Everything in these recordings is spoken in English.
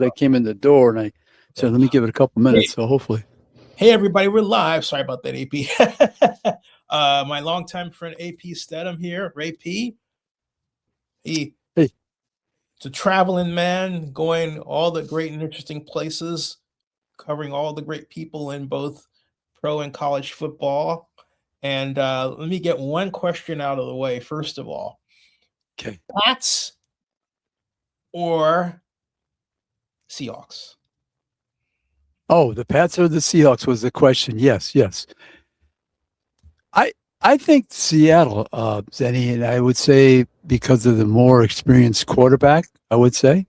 I came in the door and I said, let me give it a couple minutes. So hopefully. Hey, everybody, we're live. Sorry about that, AP. My longtime friend, AP Steadham here, Ray P. He's a traveling man, going all the great and interesting places, covering all the great people in both pro and college football. And let me get one question out of the way, first of all. Okay. Pats or Seahawks? Oh, the Pats or the Seahawks was the question. Yes. I think Seattle, Zenny, and I would say because of the more experienced quarterback, I would say.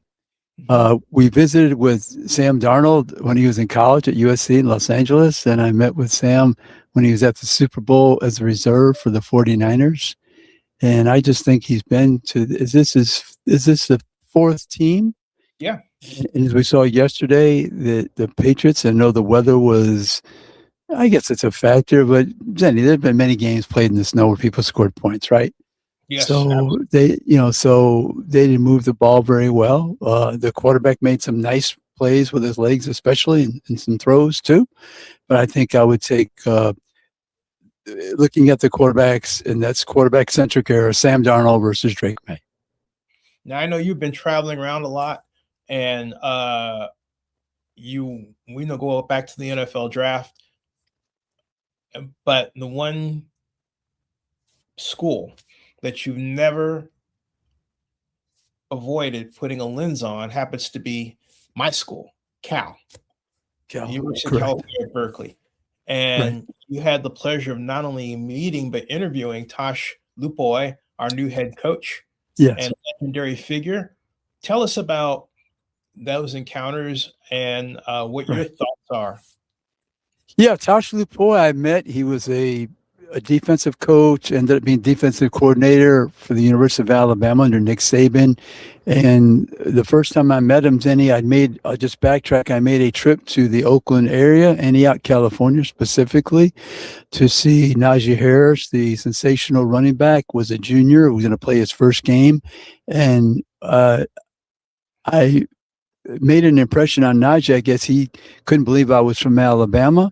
We visited with Sam Darnold when he was in college at USC in Los Angeles, and I met with Sam when he was at the Super Bowl as a reserve for the 49ers. And I just think he's been to – is this the fourth team? Yeah. And as we saw yesterday, the Patriots, I know the weather was – I guess it's a factor, but Zenny, there have been many games played in the snow where people scored points, right? Yes. So they didn't move the ball very well. The quarterback made some nice plays with his legs, especially, and some throws too. But I think I would take looking at the quarterbacks, and that's quarterback-centric era, Sam Darnold versus Drake May. Now, I know you've been traveling around a lot, and we know go back to the NFL draft, but the one school that you've never avoided putting a lens on happens to be my school, Cal. University of California at Berkeley. And you had the pleasure of not only meeting, but interviewing Tosh Lupoi, our new head coach and legendary figure. Tell us about those encounters and what your thoughts are. Yeah, Tosh Lupoi I met. He was a defensive coach, ended up being defensive coordinator for the University of Alabama under Nick Saban. And the first time I met him, Zenny, I made a trip to the Oakland area, Antioch, California specifically, to see Najee Harris, the sensational running back, was a junior who was going to play his first game. And I made an impression on Najee. I guess he couldn't believe I was from Alabama.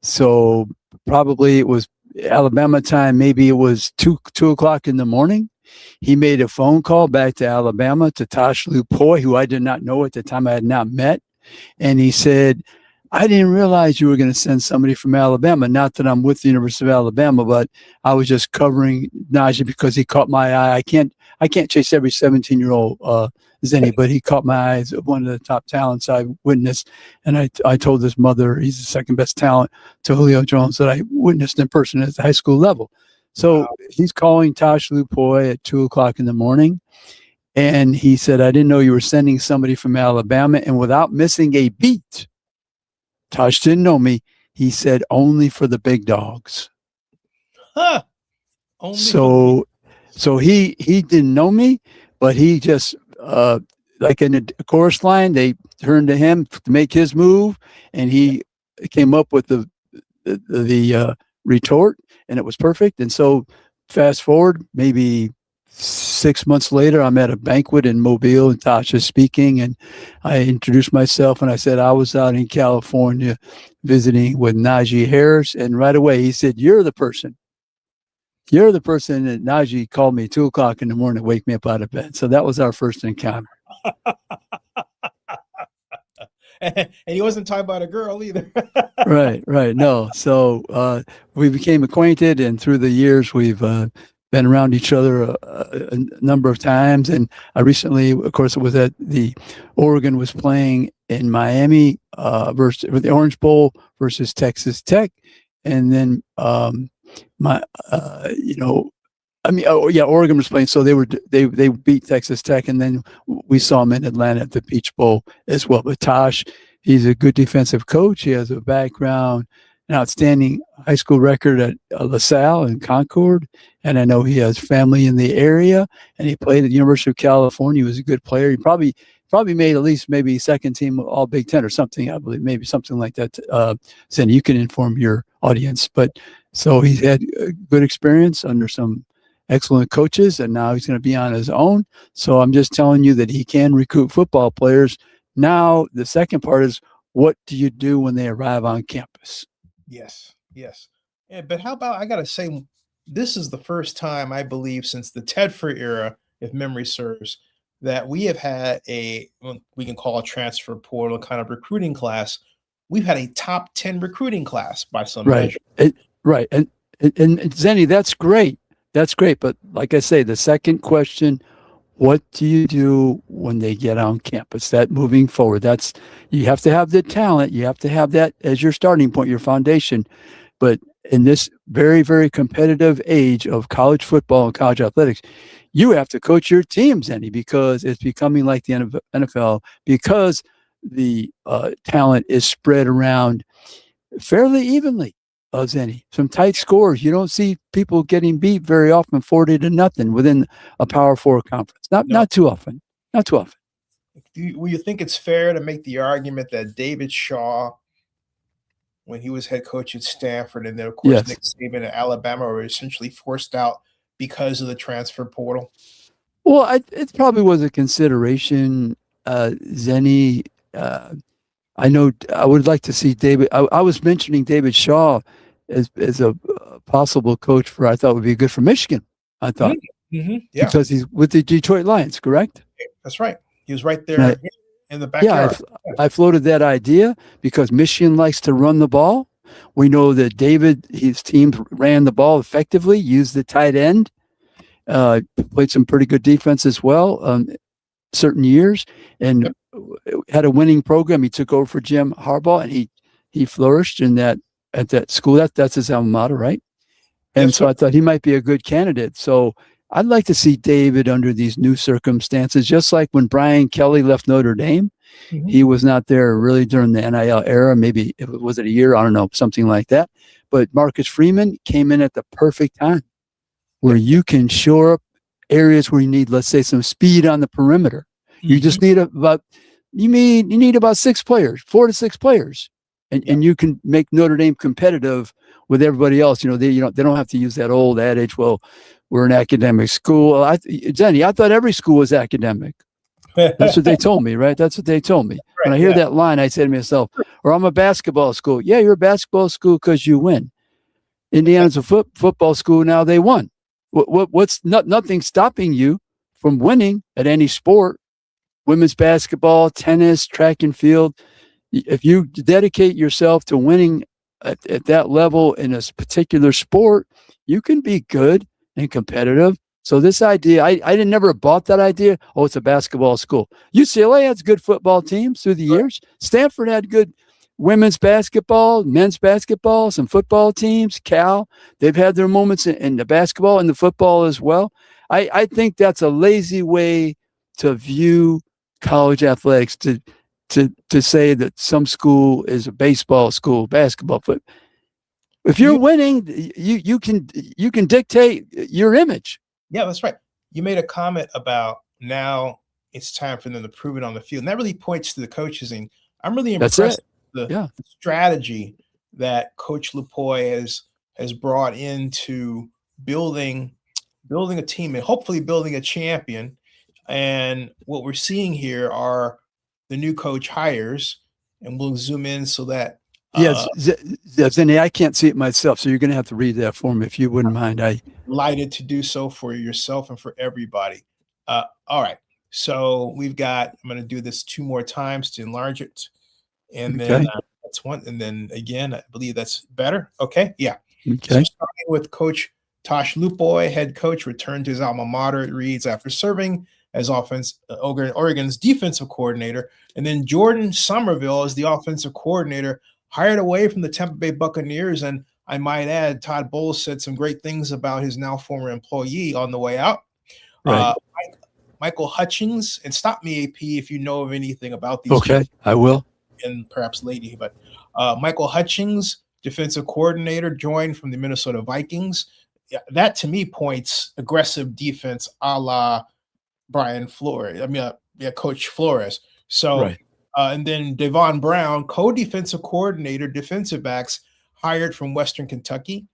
So probably it was Alabama time, maybe it was 2 o'clock in the morning. He made a phone call back to Alabama to Tosh Lupoi, who I did not know at the time, I had not met. And he said, I didn't realize you were going to send somebody from Alabama. Not that I'm with the University of Alabama, but I was just covering Najee because he caught my eye. I can't chase every 17-year-old Zenny, but he caught my eye as one of the top talents I witnessed. And I told his mother he's the second best talent to Julio Jones that I witnessed in person at the high school level. So he's calling Tosh Lupoi at 2 o'clock in the morning. And he said, I didn't know you were sending somebody from Alabama. And without missing a beat, Tosh didn't know me. He said, only for the big dogs. So he didn't know me, but he just, like in the chorus line, they turned to him to make his move, and he came up with the retort, and it was perfect. And so fast forward, maybe 6 months later, I'm at a banquet in Mobile, and Tosh is speaking, and I introduced myself, and I said I was out in California visiting with Najee Harris, and right away he said, you're the person that Najee called me 2 o'clock in the morning to wake me up out of bed. So that was our first encounter. And he wasn't talking about a girl either. Right. No. So we became acquainted, and through the years we've been around each other a number of times. And I recently, of course, it was at Oregon was playing in Miami with the Orange Bowl versus Texas Tech. And then Oregon was playing. So they beat Texas Tech, and then we saw him in Atlanta at the Peach Bowl as well. But Tosh, he's a good defensive coach. He has a background, an outstanding high school record at LaSalle and Concord. And I know he has family in the area, and he played at the University of California. He was a good player. He probably made at least maybe second team All Big Ten or something, I believe, maybe something like that. Sandy, you can inform your audience. But so he's had a good experience under some excellent coaches, and now he's going to be on his own. So I'm just telling you that he can recruit football players Now, the second part is, what do you do when they arrive on campus? Yes, yes. Yeah, but how about, I gotta say, this is the first time I believe since the Tedford era, if memory serves, that we have had well, we can call a transfer portal kind of recruiting class. We've had a top 10 recruiting class by some Right. measure. Right. And Zenny, that's great. That's great. But like I say, the second question, what do you do when they get on campus? That moving forward, you have to have the talent. You have to have that as your starting point, your foundation. But in this very, very competitive age of college football and college athletics, you have to coach your teams, Zenny, because it's becoming like the NFL, because the talent is spread around fairly evenly. Zenny, some tight scores. You don't see people getting beat very often, 40-0 within a Power Four conference. No. Not too often. Not too often. Will you think it's fair to make the argument that David Shaw, when he was head coach at Stanford, and then of course Yes. Nick Saban at Alabama, were essentially forced out because of the transfer portal? Well, it probably was a consideration, Zenny. I know I would like to see David. I was mentioning David Shaw as a possible coach for, I thought would be good for Michigan. I thought Yeah, because he's with the Detroit Lions, correct? that's right. He was right And there in the backyard. I floated that idea because Michigan likes to run the ball. We know that his team ran the ball effectively, used the tight end, played some pretty good defense as well, certain years, and had a winning program. He took over for Jim Harbaugh, and he flourished at that school. That's his alma mater, right? And Yes, so sir. I thought he might be a good candidate. So I'd like to see David under these new circumstances, just like when Brian Kelly left Notre Dame. He was not there really during the NIL era. Maybe was it a year? I don't know, something like that. But Marcus Freeman came in at the perfect time, where you can shore up areas where you need, let's say, some speed on the perimeter. You just need you need about 6 players, 4 to 6 players, and you can make Notre Dame competitive with everybody else. They don't have to use that old adage, well, we're an academic school. Jenny, I thought every school was academic. That's what they told me, right? That's what they told me. Right, When I hear that line, I say to myself, or I'm a basketball school. Yeah, you're a basketball school because you win. Indiana's a football school. Now they won. Nothing stopping you from winning at any sport, women's basketball, tennis, track and field. If you dedicate yourself to winning at that level in a particular sport, you can be good and competitive. So this idea, I never bought that idea. Oh, it's a basketball school. UCLA has good football teams through the years. Stanford had good women's basketball, men's basketball, some football teams. Cal, they've had their moments in the basketball and the football as well. I think that's a lazy way to view college athletics, to say that some school is a baseball school, basketball, foot. If you're winning, you can dictate your image. Yeah, that's right. You made a comment about now it's time for them to prove it on the field. And that really points to the coaches. And I'm really impressed with the strategy that Coach Lupoi has brought into building a team and hopefully building a champion. And what we're seeing here are the new coach hires, and we'll zoom in so that yes, Zenny, I can't see it myself, so you're going to have to read that for me if you wouldn't mind. Delighted to do so for yourself and for everybody. All right, so we've got. I'm going to do this 2 more times to enlarge it, and then that's one. And then again, I believe that's better. Okay, yeah. Okay. So starting with Coach Tosh Lupoi, head coach, returned to his alma mater. It reads, after serving as Oregon's defensive coordinator, and then Jordan Somerville as the offensive coordinator, hired away from the Tampa Bay Buccaneers. And I might add, Todd Bowles said some great things about his now former employee on the way out. Right. Michael Hutchings, and stop me, AP, if you know of anything about these. Okay, I will. And perhaps Lady, but Michael Hutchings, defensive coordinator, joined from the Minnesota Vikings. That to me points aggressive defense a la Brian Flores. Coach Flores. So, and then Devon Brown, co-defensive coordinator, defensive backs, hired from Western Kentucky.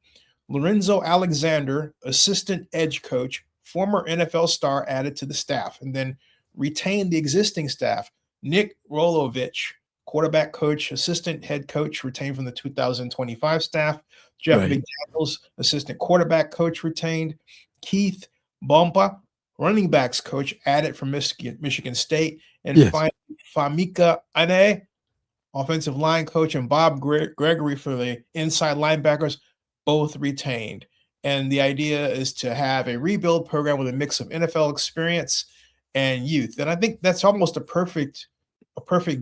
Lorenzo Alexander, assistant edge coach, former NFL star, added to the staff, and then retained the existing staff. Nick Rolovich, quarterback coach, assistant head coach, retained from the 2025 staff. Jeff Right. McDaniels, assistant quarterback coach, retained. Keith Bompa, running backs coach, added from Michigan State. And Yes. Famika Ane, offensive line coach, and Bob Gregory for the inside linebackers, both retained. And the idea is to have a rebuild program with a mix of NFL experience and youth. And I think that's almost a perfect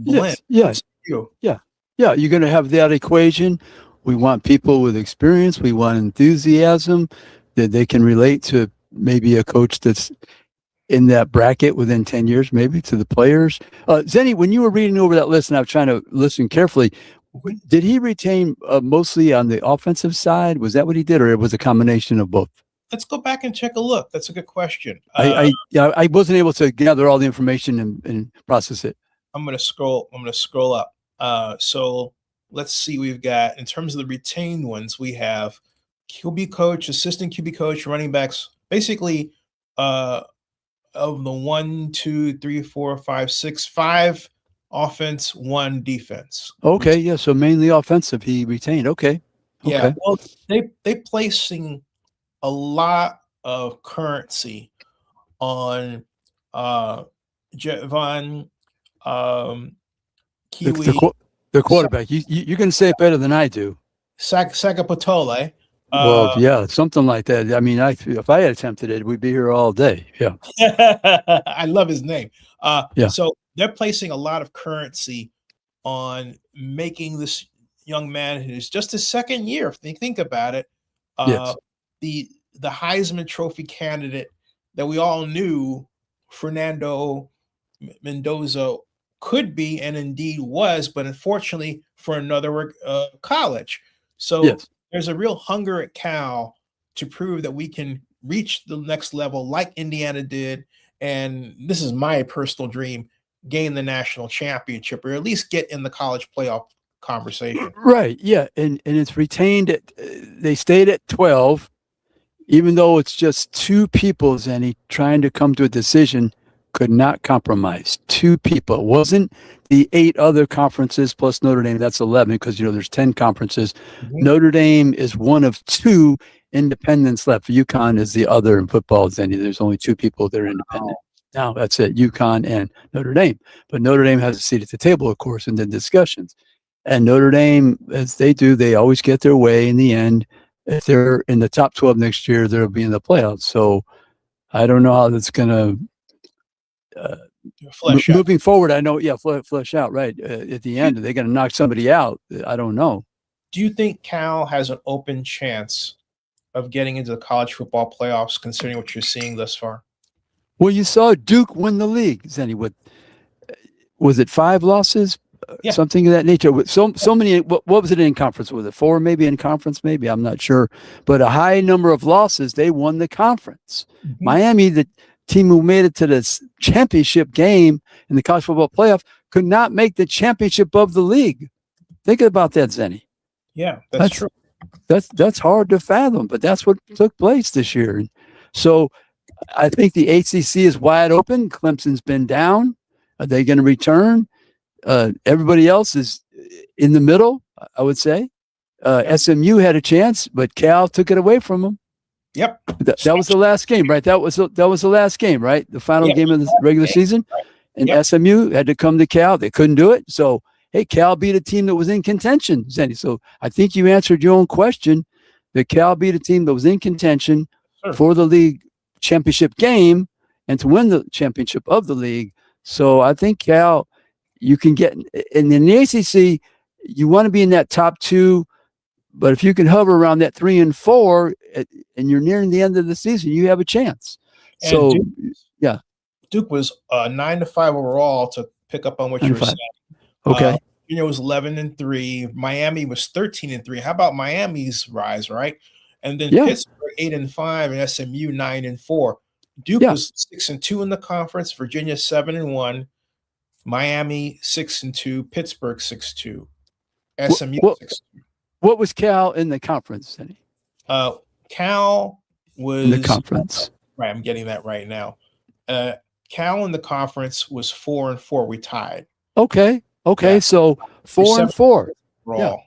blend. Yes. Yeah. You're going to have that equation. We want people with experience. We want enthusiasm that they can relate to maybe a coach that's in that bracket within 10 years, maybe to the players. Zenny, when you were reading over that list, and I was trying to listen carefully, did he retain mostly on the offensive side? Was that what he did, or it was a combination of both? Let's go back and take a look. That's a good question. I wasn't able to gather all the information and process it. I'm going to scroll up. So let's see. We've got, in terms of the retained ones, we have QB coach, assistant QB coach, running backs, basically of the 1, 2, 3, 4, 5, 6, 5 offense, 1 defense. Okay, yeah. So mainly offensive, he retained. Okay. Yeah. Well, they placing a lot of currency on Javon Kiwi, the quarterback. You can say it better than I do. Sakapatole. Well, yeah, something like that. I mean, if I had attempted it, we'd be here all day. Yeah. I love his name. Yeah. So they're placing a lot of currency on making this young man, who's just his second year, if you think about it, Yes. the Heisman Trophy candidate that we all knew Fernando Mendoza could be, and indeed was, but unfortunately for another college. So Yes. There's a real hunger at Cal to prove that we can reach the next level like Indiana did. And this is my personal dream, gain the national championship, or at least get in the college playoff conversation. Right. Yeah. And it's retained at, they stayed at 12, even though it's just 2 people, Zenny, trying to come to a decision, could not compromise. 2 people. It wasn't the 8 other conferences plus Notre Dame. That's 11 because, there's 10 conferences. Mm-hmm. Notre Dame is one of 2 independents left. UConn is the other in football, Zenny. There's only 2 people that are independent. Now that's it, UConn and Notre Dame. But Notre Dame has a seat at the table, of course, in the discussions. And Notre Dame, as they do, they always get their way in the end. If they're in the top 12 next year, they'll be in the playoffs. So I don't know how that's going to moving forward. I know, flesh out, right. At the end, are they going to knock somebody out? I don't know. Do you think Cal has an open chance of getting into the college football playoffs, considering what you're seeing thus far? Well, you saw Duke win the league, Zenny, with, was it 5 losses? Yeah. Something of that nature. With so many, what was it in conference? Was it 4 maybe in conference? Maybe, I'm not sure. But a high number of losses, they won the conference. Mm-hmm. Miami, the team who made it to this championship game in the college football playoff, could not make the championship of the league. Think about that, Zenny. Yeah, that's true. That's hard to fathom, but that's what took place this year. So I think the ACC is wide open. Clemson's been down. Are they going to return? Everybody else is in the middle, I would say. SMU had a chance, but Cal took it away from them. Yep. That was the last game, right? That was the last game, right? The final game of the regular season. And SMU had to come to Cal. They couldn't do it. So, hey, Cal beat a team that was in contention, Zenny. So I think you answered your own question. That Cal beat a team that was in contention for the league championship game and to win the championship of the league. So I think Cal, you can get, and in the ACC, you want to be in that top 2, but if you can hover around that 3 and 4, and you're nearing the end of the season, you have a chance. And so, Duke was 9-5 overall, to pick up on what you were saying. Okay. Virginia was 11-3. Miami was 13-3. How about Miami's rise, right? And then Pittsburgh 8-5 and SMU 9-4. Duke was 6-2 in the conference. Virginia 7-1. Miami 6-2. Pittsburgh 6-2. SMU 6-2. What was Cal in the conference, Eddie? Cal was in the conference. Right, I'm getting that right now. Cal in the conference was 4-4. We tied. Okay. Yeah. So 4-4. Yeah. Overall.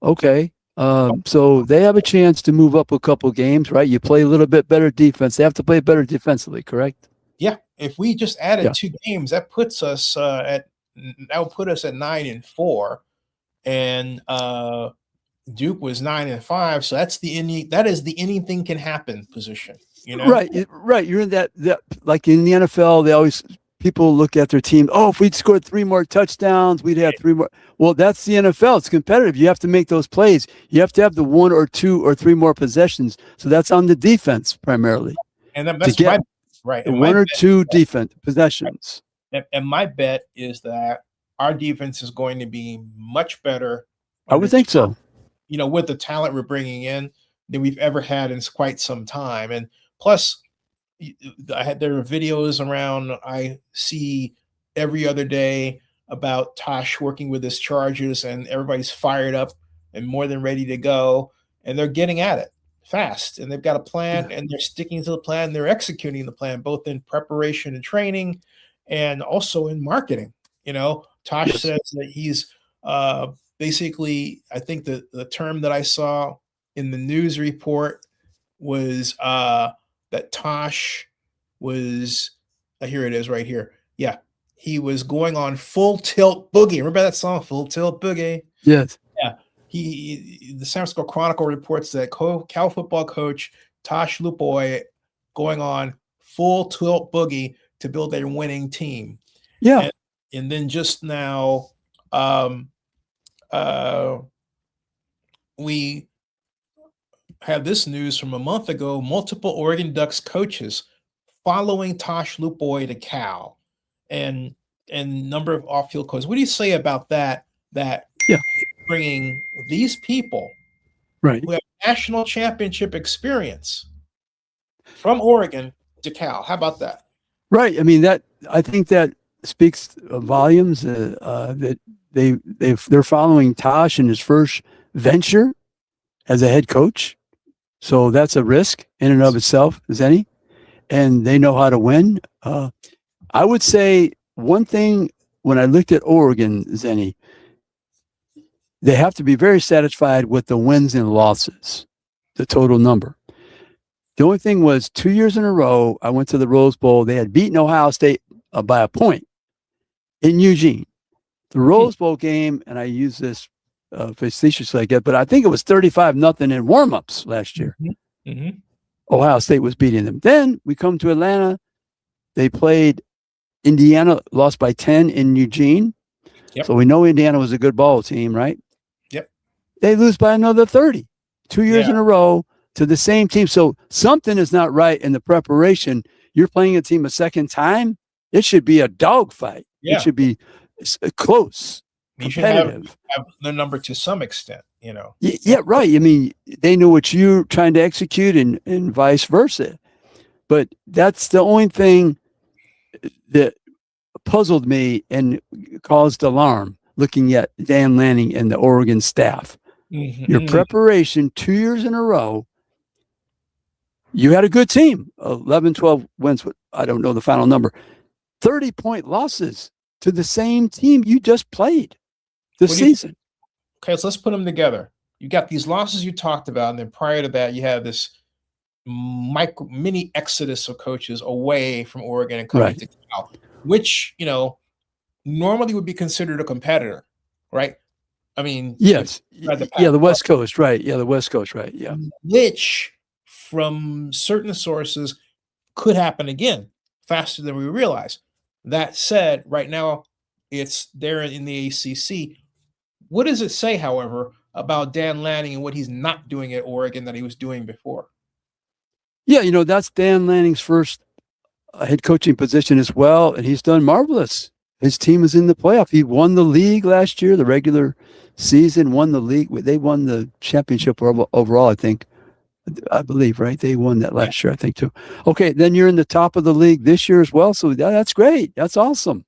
Okay. So they have a chance to move up a couple games, right? You play a little bit better defense. They have to play better defensively, correct? Yeah. If we just added Yeah. 2 games, that puts us at 9-4, and Duke was 9-5. So that's that is the anything can happen position. You know, right. You're in that like in the NFL, people look at their team. Oh, if we'd scored 3 more touchdowns, we'd have 3 more. Well, that's the NFL. It's competitive. You have to make those plays. You have to have the 1 or 2 or 3 more possessions. So that's on the defense primarily. And that's my right. And 1 or 2 defense possessions. Right. And my bet is that our defense is going to be much better. I would think so. You know, with the talent we're bringing in than we've ever had in quite some time. And plus, there are videos around I see every other day about Tosh working with his Chargers, and everybody's fired up and more than ready to go, and they're getting at it fast, and they've got a plan, and they're sticking to the plan. They're executing the plan, both in preparation and training, and also in marketing. You know, Tosh says that he's basically, I think the term that I saw in the news report was that Tosh was, here it is right here. Yeah. He was going on full tilt boogie. Remember that song, Full Tilt Boogie? Yes. Yeah. The San Francisco Chronicle reports that Cal football coach Tosh Lupoi going on full tilt boogie to build a winning team. Yeah. And then just now, we have this news from a month ago: multiple Oregon Ducks coaches following Tosh Lupoi to Cal, and number of off-field coaches. What do you say about that? Bringing these people, right, who have national championship experience from Oregon to Cal. How about that? Right. I mean, I think that speaks volumes. That they're following Tosh in his first venture as a head coach. So that's a risk in and of itself, Zenny. And they know how to win. I would say one thing when I looked at Oregon, Zenny, they have to be very satisfied with the wins and losses, the total number. The only thing was 2 years in a row, I went to the Rose Bowl. They had beaten Ohio State by a point in Eugene. The Rose Bowl game, and I use this facetiously, I guess, but I think it was 35-0 in warm-ups last year. Mm-hmm. Ohio State was beating them. Then we come to Atlanta. They played Indiana, lost by 10 in Eugene. Yep. So we know Indiana was a good ball team, right? Yep. They lose by another 30, 2 years in a row to the same team. So something is not right in the preparation. You're playing a team a second time. It should be a dogfight. Yeah. It should be close, you competitive. Should have the number to some extent, you know. Yeah, right. I mean, they knew what you're trying to execute and vice versa. But that's the only thing that puzzled me and caused alarm looking at Dan Lanning and the Oregon staff. Mm-hmm. Your preparation 2 years in a row, you had a good team, 11, 12 wins. I don't know the final number. 30-point losses to the same team you just played this season. Okay, so let's put them together. You got these losses you talked about, and then prior to that, you have this mini exodus of coaches away from Oregon and coming to Cal, which, you know, normally would be considered a competitor, right? I mean, yes. Yeah, the West Coast, right. Yeah, the West Coast, right. Yeah. Which, from certain sources, could happen again faster than we realize. That said, right now, it's there in the ACC. What does it say, however, about Dan Lanning and what he's not doing at Oregon that he was doing before? Yeah, you know, that's Dan Lanning's first head coaching position as well, and he's done marvelous. His team is in the playoff. He won the league last year, the regular season, won the league. They won the championship overall, I believe, right? They won that last year, I think, too. Okay, then you're in the top of the league this year as well, so that's great. That's awesome.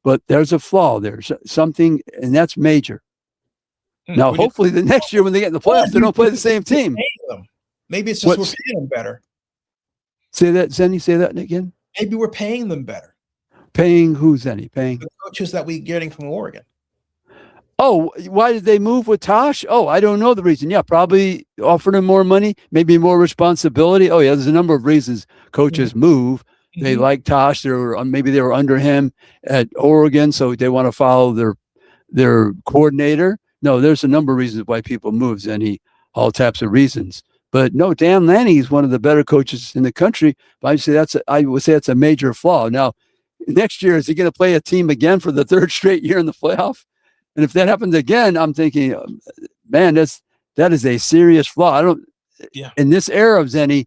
But there's a flaw. There's something, and that's major. Now, hopefully the next year when they get in the playoffs, they don't play the same team. Maybe it's just we're paying them better. Say that, Zenny, say that again. maybe we're paying them better. Paying who's any? Paying The coaches that we're getting from Oregon. Oh, why did they move with Tosh? Oh, I don't know the reason. Yeah, probably offered him more money, maybe more responsibility. Oh, yeah, there's a number of reasons coaches move. They like Tosh. Maybe they were under him at Oregon, so they want to follow their coordinator. No, there's a number of reasons why people move, and all types of reasons. But no, Dan Lanning is one of the better coaches in the country. But I would say that's a major flaw. Now, next year, is he going to play a team again for the third straight year in the playoff? And if that happens again, I'm thinking, man, that is a serious flaw. In this era of Zenny,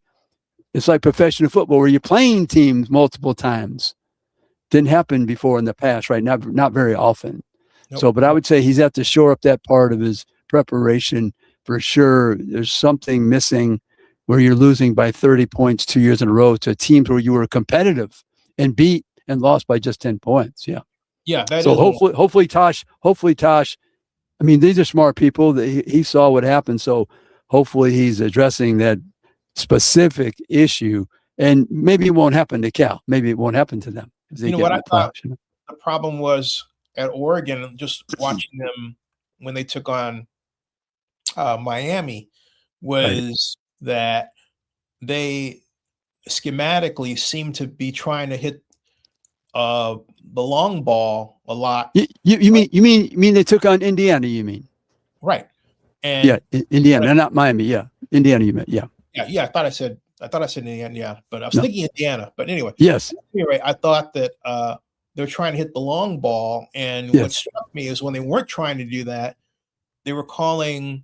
it's like professional football where you're playing teams multiple times. Didn't happen before in the past, right? Not very often. Nope. So, but I would say he's have to shore up that part of his preparation for sure. There's something missing where you're losing by 30 points 2 years in a row to teams where you were competitive and beat and lost by just 10 points. Yeah. Yeah. So hopefully Tosh, I mean, these are smart people. He saw what happened. So hopefully he's addressing that specific issue, and maybe it won't happen to Cal. Maybe it won't happen to them. You know what I thought the problem was at Oregon, just watching them when they took on Miami, was that they schematically seemed to be trying to hit the long ball a lot. You mean they took on Indiana? You mean right? And yeah, Indiana, not Miami. Yeah, Indiana. You meant yeah. Yeah. I thought I said Indiana. Yeah, but I was thinking Indiana. But anyway, yes. Anyway, I thought that they're trying to hit the long ball, and what struck me is when they weren't trying to do that, they were calling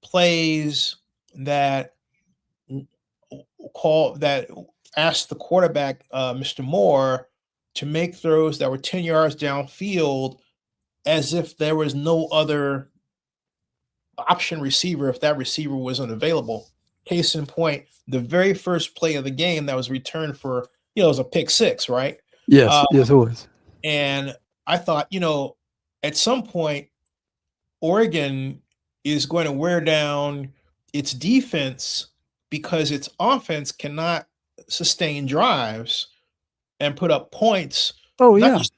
plays that asked the quarterback, Mr. Moore, to make throws that were 10 yards downfield as if there was no other option receiver if that receiver wasn't available. Case in point, the very first play of the game that was returned for, it was a pick six, right? Yes, yes, it was. And I thought, at some point, Oregon is going to wear down its defense because its offense cannot sustain drives and put up points. Oh, yeah. Just,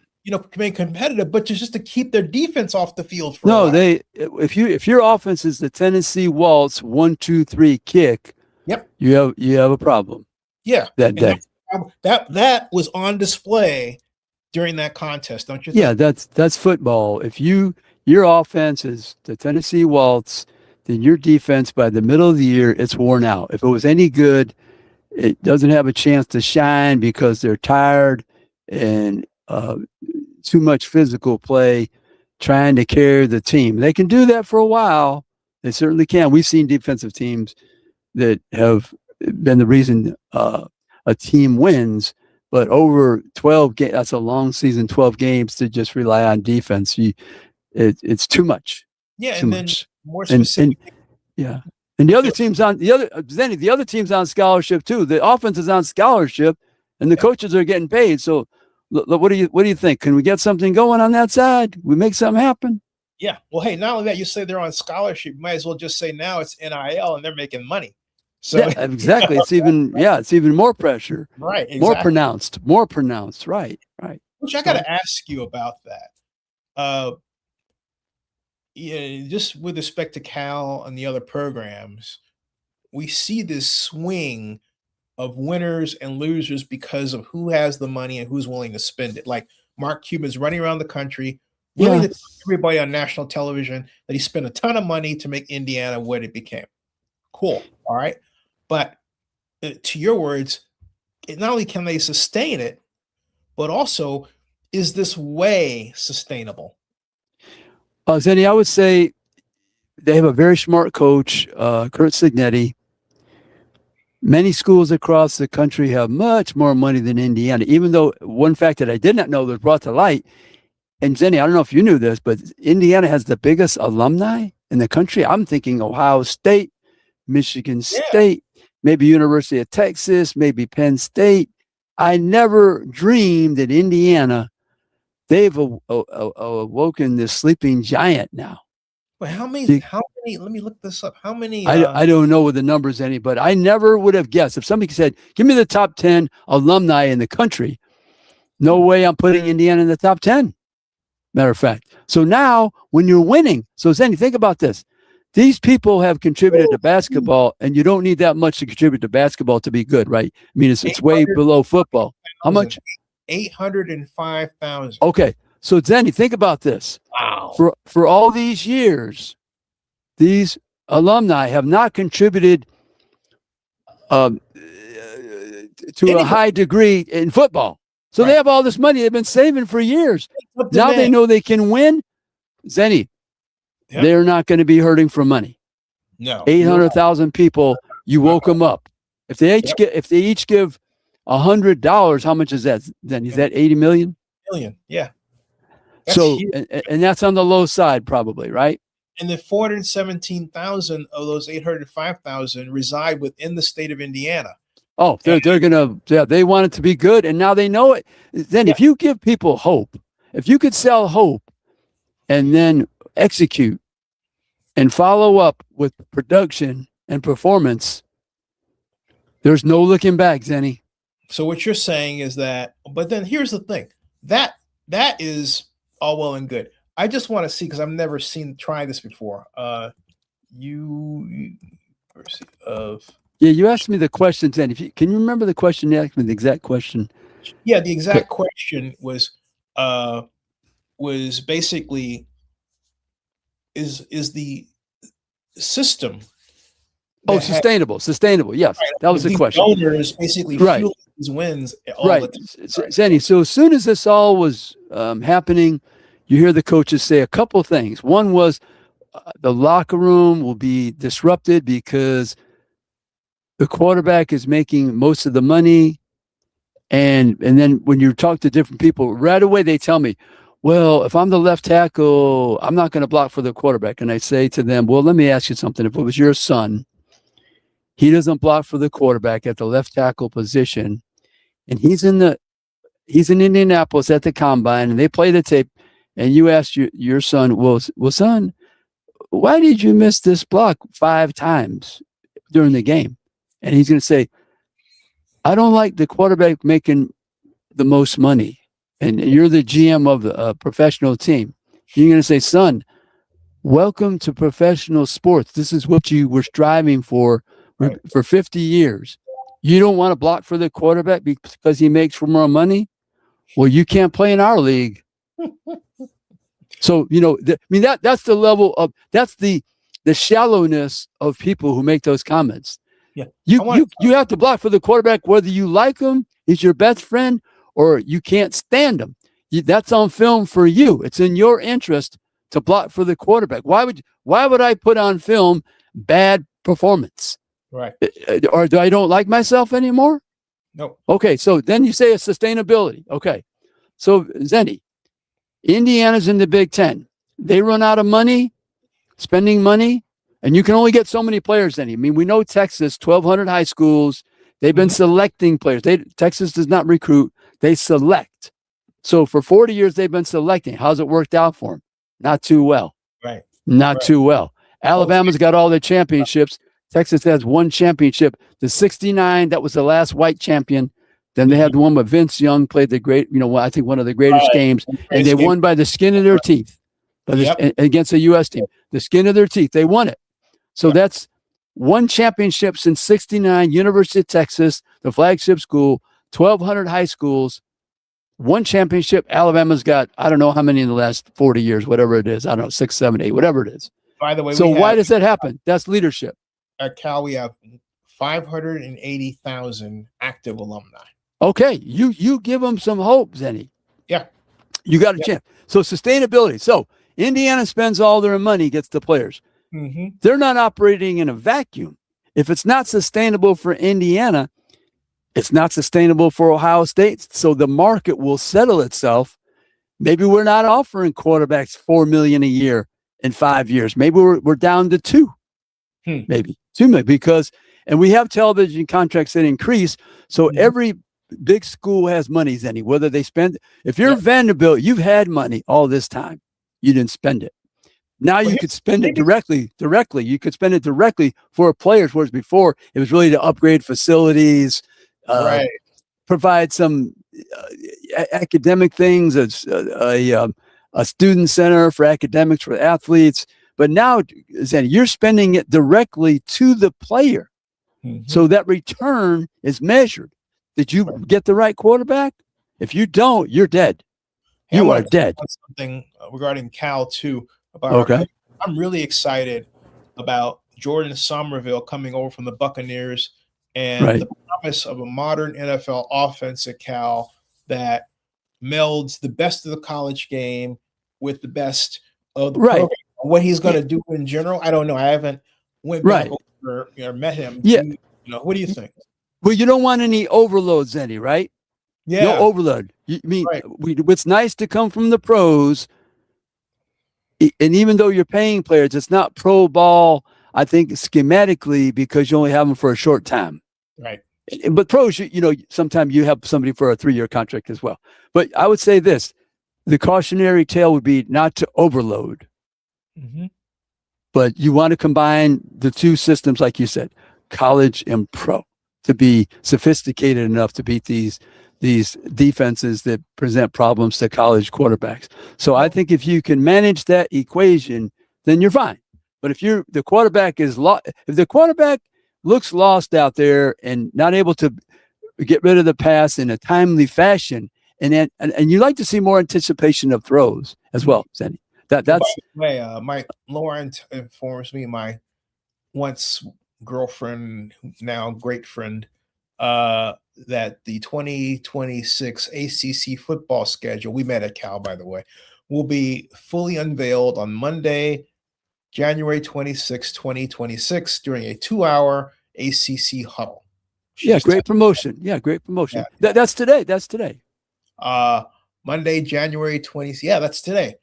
being competitive, but just to keep their defense off the field for a while. If your offense is the Tennessee Waltz 1-2-3 kick, yep, you have a problem. Yeah. That day. That was on display during that contest, don't you think? Yeah, that's football. If your offense is the Tennessee Waltz, then your defense by the middle of the year, it's worn out. If it was any good, it doesn't have a chance to shine because they're tired and too much physical play trying to carry the team. They can do that for a while. They certainly can. We've seen defensive teams that have been the reason a team wins, but over 12 games, that's a long season, 12 games to just rely on defense. It's too much. Yeah, too and then much. more specific. Yeah. And the other team's the other team's on scholarship too. The offense is on scholarship and the coaches are getting paid. So what do you think? Can we get something going on that side? We make something happen? Yeah. Well, hey, not only that, you say they're on scholarship, you might as well just say now it's NIL and they're making money. So yeah, exactly. It's even more pressure. Right. Exactly. More pronounced. Right. Which I got to ask you about that. Just with respect to Cal and the other programs, we see this swing of winners and losers because of who has the money and who's willing to spend it. Like Mark Cuban's running around the country, willing to tell everybody on national television that he spent a ton of money to make Indiana what it became. Cool. All right. But to your words, not only can they sustain it, but also, is this way sustainable? Zenny, I would say they have a very smart coach, Kurt Signetti. Many schools across the country have much more money than Indiana, even though one fact that I did not know that was brought to light, and Zenny, I don't know if you knew this, but Indiana has the biggest alumni in the country. I'm thinking Ohio State, Michigan State, maybe University of Texas, maybe Penn State. I never dreamed that Indiana, they've awoken this sleeping giant now. But how many? You- How many? Let me look this up. How many? I don't know what the numbers any, but I never would have guessed if somebody said, "Give me the top 10 alumni in the country." No way I'm putting Indiana in the top 10. Matter of fact. So now when you're winning, so Zenny, think about this. These people have contributed to basketball, and you don't need that much to contribute to basketball to be good, right? I mean, it's way below football. How much? 805,000. Okay. So Zenny, think about this. Wow. For all these years, these alumni have not contributed to a high degree in football. So they have all this money they've been saving for years. Now they know they can win. Zenny, they're not going to be hurting for money. No. 800,000 people, you woke them up. If they each give $100, how much is that? Then is that 80 million? Million, yeah. So and that's on the low side probably, right? And the 417,000 of those 805,000 reside within the state of Indiana. Oh, they're gonna, they want it to be good, and now they know it. Then if you give people hope, if you could sell hope and then execute and follow up with production and performance, there's no looking back, Zenny. So what you're saying is that, but then here's the thing. That is all well and good. I just want to see, because I've never tried this before. University of Yeah, you asked me the question, then. Can you remember the question? You asked me the exact question. Yeah, the exact question was basically is the system. Sustainable. Yes, right, that was the question. Donors basically fuel these wins. Zenny. So as soon as this all was happening, you hear the coaches say a couple things. One was the locker room will be disrupted because the quarterback is making most of the money. And then when you talk to different people, right away they tell me, well, if I'm the left tackle, I'm not going to block for the quarterback. And I say to them, well, let me ask you something. If it was your son, he doesn't block for the quarterback at the left tackle position, and he's in Indianapolis at the combine, and they play the tape, and you ask your son, well, son, why did you miss this block 5 times during the game? And he's going to say, I don't like the quarterback making the most money, and you're the GM of a professional team. You're going to say, son, welcome to professional sports. This is what you were striving for 50 years. You don't want to block for the quarterback because he makes more money? Well, you can't play in our league. So, that's the level of, that's the shallowness of people who make those comments. Yeah. You have to block for the quarterback whether you like him, he's your best friend, or you can't stand him. That's on film for you. It's in your interest to block for the quarterback. Why would I put on film bad performance? Right. Or I don't like myself anymore? No. Okay, so then you say it's sustainability. Okay. So Zenny, Indiana's in the Big Ten. They run out of money, spending money, and you can only get so many players, Zenny. I mean, we know Texas, 1,200 high schools. They've been selecting players. Texas does not recruit. They select. So for 40 years, they've been selecting. How's it worked out for them? Not too well. Right. Not too well. Alabama's got all their championships. Texas has one championship. The 69, that was the last white champion. Then they had the one with Vince Young, played the great, I think one of the greatest games. And they won by the skin of their teeth against a U.S. team. The skin of their teeth. They won it. So that's one championship since 69, University of Texas, the flagship school, 1,200 high schools, one championship. Alabama's got, I don't know how many in the last 40 years, whatever it is. I don't know, 6, 7, 8, whatever it is. By the way, so why does that happen? That's leadership. At Cal, we have 580,000 active alumni. Okay, you give them some hope, Zenny. Yeah. You got a chance. So sustainability. So Indiana spends all their money, gets the players. Mm-hmm. They're not operating in a vacuum. If it's not sustainable for Indiana, it's not sustainable for Ohio State. So the market will settle itself. Maybe we're not offering quarterbacks $4 million a year in 5 years. Maybe we're down to 2. Maybe 2 million, because we have television contracts that increase. So every big school has money, Zenny, whether they spend. If you're Vanderbilt, you've had money all this time. You didn't spend it. Now you could spend it directly. You could spend it directly for players, whereas before it was really to upgrade facilities, right. provide some academic things, a student center for academics for athletes. But now, Zen, you're spending it directly to the player. So that return is measured. Did you get the right quarterback? If you don't, you're dead. Hey, you are dead. Something regarding Cal too. I'm really excited about Jordan Somerville coming over from the Buccaneers and the promise of a modern NFL offense at Cal that melds the best of the college game with the best of the program. What he's going to do in general, I don't know. I haven't went back over or met him. Yeah. What do you think? Well, you don't want any overloads, any, right? Yeah. No overload. You mean it's nice to come from the pros. And even though you're paying players, it's not pro ball, I think, schematically, because you only have them for a short time. Right. But pros, sometimes you have somebody for a 3-year contract as well. But I would say this, the cautionary tale would be not to overload. But you want to combine the two systems, like you said, college and pro, to be sophisticated enough to beat these defenses that present problems to college quarterbacks. So I think if you can manage that equation, then you're fine. But if the quarterback looks lost out there and not able to get rid of the pass in a timely fashion, and you like to see more anticipation of throws as well, Sandy. That's by the way, Mike Lauren informs me, my once girlfriend, now great friend, that the 2026 ACC football schedule, we met at Cal, by the way, will be fully unveiled on Monday, January 26, 2026, during a 2-hour ACC huddle. Great promotion. Great promotion. Yeah. That's today. Monday, January 20th. Yeah, that's today.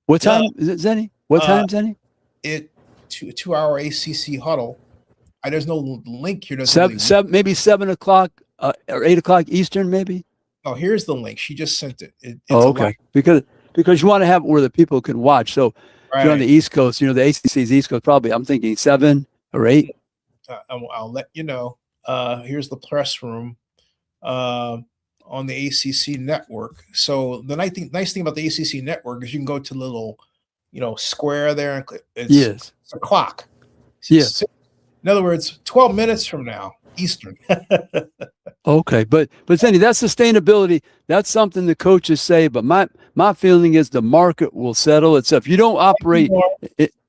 What time is it, Zenny? What time, Zenny? It 2-hour ACC huddle. There's no link here. Maybe 7 o'clock or 8 o'clock Eastern, maybe. Oh, here's the link. She just sent it. It's okay. Because you want to have where the people can watch. So if you're on the East Coast, the ACC's East Coast, probably I'm thinking 7 or 8. I'll let you know. Here's the press room on the ACC network. So the nice thing about the ACC network is you can go to the little, square there and click. It's a clock. Yes. In other words, 12 minutes from now, Eastern. Okay, but Sandy, that's sustainability. That's something the coaches say. But my feeling is the market will settle itself. You don't operate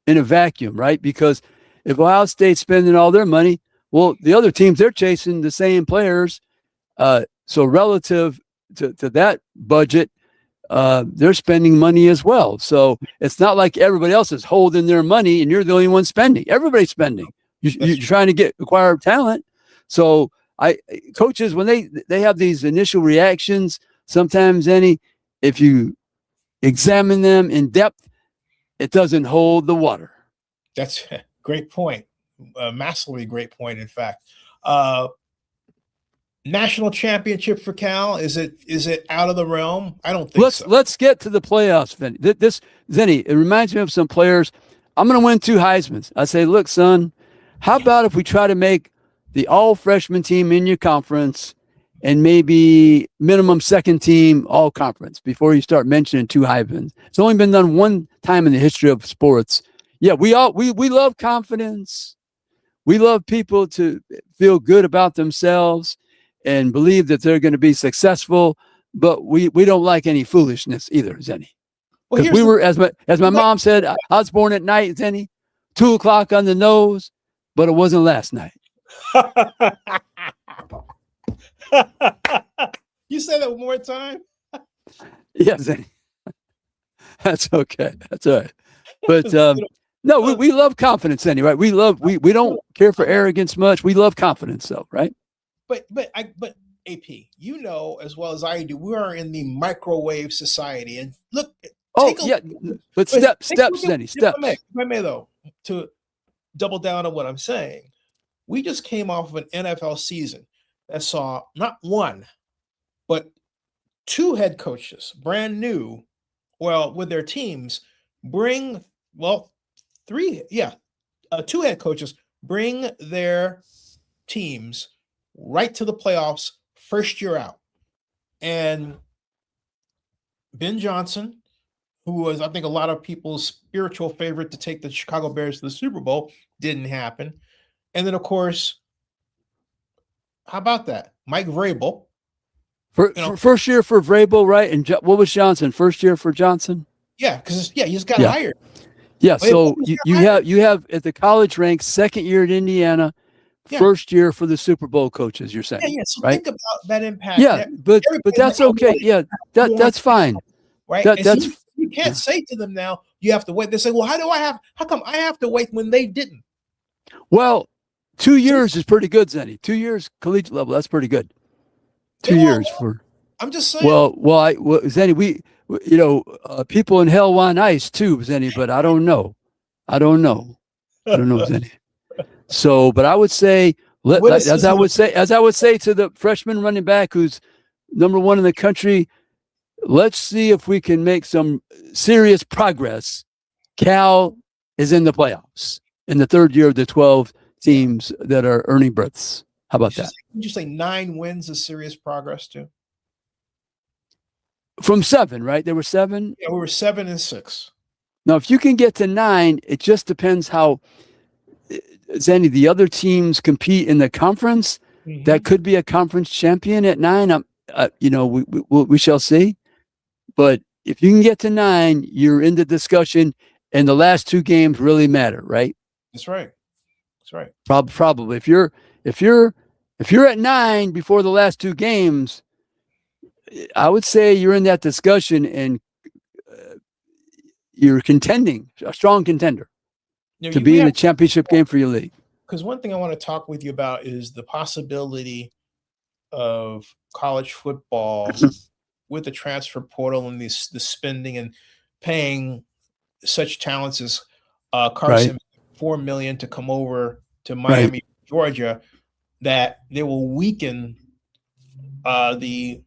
in a vacuum, right? Because if Ohio State's spending all their money, well, the other teams, they're chasing the same players. So relative to that budget, they're spending money as well. So it's not like everybody else is holding their money and you're the only one spending. Everybody's spending. You're trying to acquire talent. So coaches, when they have these initial reactions, sometimes if you examine them in depth, it doesn't hold the water. That's a great point. Massively great point, in fact. National championship for Cal, is it out of the realm? I don't think so. Let's get to the playoffs, Vinny. Zenny, it reminds me of some players. I'm going to win 2 Heismans. I say, look, son, how about if we try to make the all-freshman team in your conference and maybe minimum second team all-conference before you start mentioning 2 Heismans? It's only been done one time in the history of sports. Yeah, we love confidence. We love people to feel good about themselves and believe that they're going to be successful, but we don't like any foolishness either, Zenny. Because we were, as my mom said, I was born at night, Zenny, 2 o'clock on the nose, but it wasn't last night. You say that one more time? Yeah, Zenny. That's okay. That's all right. But no, we love confidence, Zenny, right? We don't care for arrogance much. We love confidence, though, right? But AP, as well as I do, we are in the microwave society, and look. But steps, Zenny, steps. If I may, though, to double down on what I'm saying, we just came off of an NFL season that saw not one, but 2 head coaches, brand new, with their teams, bring two head coaches bring their teams right to the playoffs first year out. And Ben Johnson, who was, I think, a lot of people's spiritual favorite to take the Chicago Bears to the Super Bowl, didn't happen. And then, of course, how about that? Mike Vrabel. For first year for Vrabel, right? And what was Johnson? First year for Johnson? Yeah, because he just got hired. Yeah, so you have at the college ranks, second year at Indiana, first year for the Super Bowl coaches, you're saying. Yeah. So right? Think about that impact. Yeah, but that's okay. Yeah, that's fine. Right. You can't say to them now, you have to wait. They say, well, how come I have to wait when they didn't? Well, 2 years is pretty good, Zenny. 2 years collegiate level, that's pretty good. 2 years for. I'm just saying. Well, Zenny, people in hell want ice too, Zenny, but I don't know, Zenny. So, but I would say, as I would say to the freshman running back who's number 1 in the country, let's see if we can make some serious progress. Cal is in the playoffs in the third year of the 12 teams that are earning berths. How about that? Would you say 9 wins is serious progress too? From 7, right? There were 7. Yeah, we were 7-6. Now, if you can get to 9, it just depends how, Zenny, the other teams compete in the conference. Mm-hmm. That could be a conference champion at 9. We shall see. But if you can get to 9, you're in the discussion, and the last 2 games really matter, right? That's right. Probably. If you're at 9 before the last 2 games, I would say you're in that discussion and you're contending, a strong contender to be in a championship game for your league. Because one thing I want to talk with you about is the possibility of college football with the transfer portal and the spending and paying such talents as Carson $4 million to come over to Miami, Georgia, that they will weaken the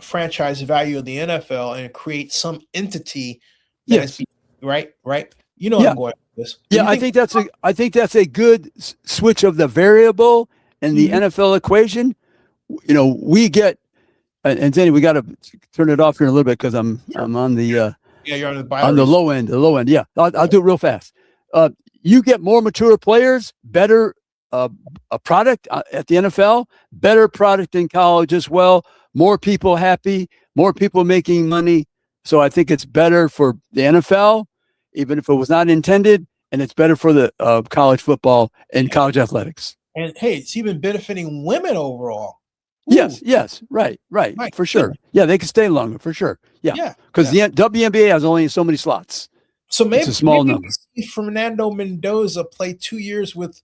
franchise value of the NFL and create some entity that is right. You know, I'm going with this. I think that's a good switch of the variable in the NFL equation. We get, and Danny, we got to turn it off here in a little bit because I'm on the you're on the low end. The low end, I'll do it real fast. You get more mature players, better a product at the NFL, better product in college as well. More people happy, more people making money. So I think it's better for the NFL, even if it was not intended, and it's better for the college football and college athletics. And hey, it's even benefiting women overall. Ooh. Yes, right, for sure. Yeah, they can stay longer for sure. Yeah, because the WNBA has only so many slots. So maybe it's a small number. Fernando Mendoza play 2 years with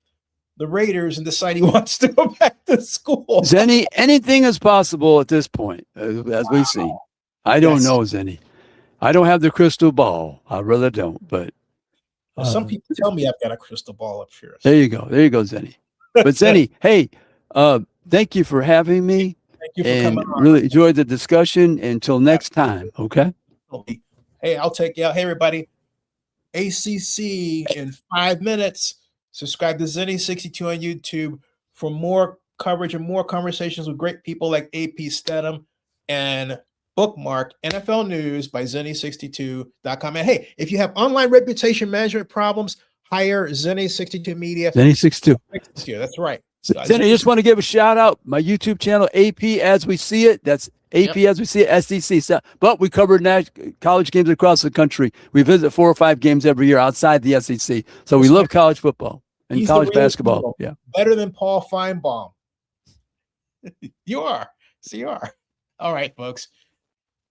the Raiders and decide he wants to go back to school. Zenny, anything is possible at this point, as we see. I don't know, Zenny. I don't have the crystal ball. I really don't. But some people tell me I've got a crystal ball up here. There you go, Zenny. But Zenny, hey, thank you for having me. Thank you for coming on. Really enjoyed the discussion. Until next time, okay? Hey, I'll take you out. Hey, everybody. ACC in 5 minutes. Subscribe to Zenny62 on YouTube for more coverage and more conversations with great people like AP Steadham, and bookmark NFL News by Zenny62.com. And hey, if you have online reputation management problems, hire Zenny62 Media. Zenny62. That's right. Zenny, I just want to give a shout out. My YouTube channel, AP As We See It. That's AP As We See It, SEC. But we cover college games across the country. We visit 4 or 5 games every year outside the SEC. So we love college football and college basketball. Yeah. Better than Paul Feinbaum. You are. So you are. All right, folks.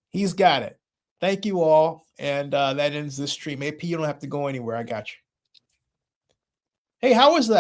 He's got it. Thank you all. And that ends this stream. AP, you don't have to go anywhere. I got you. Hey, how was that?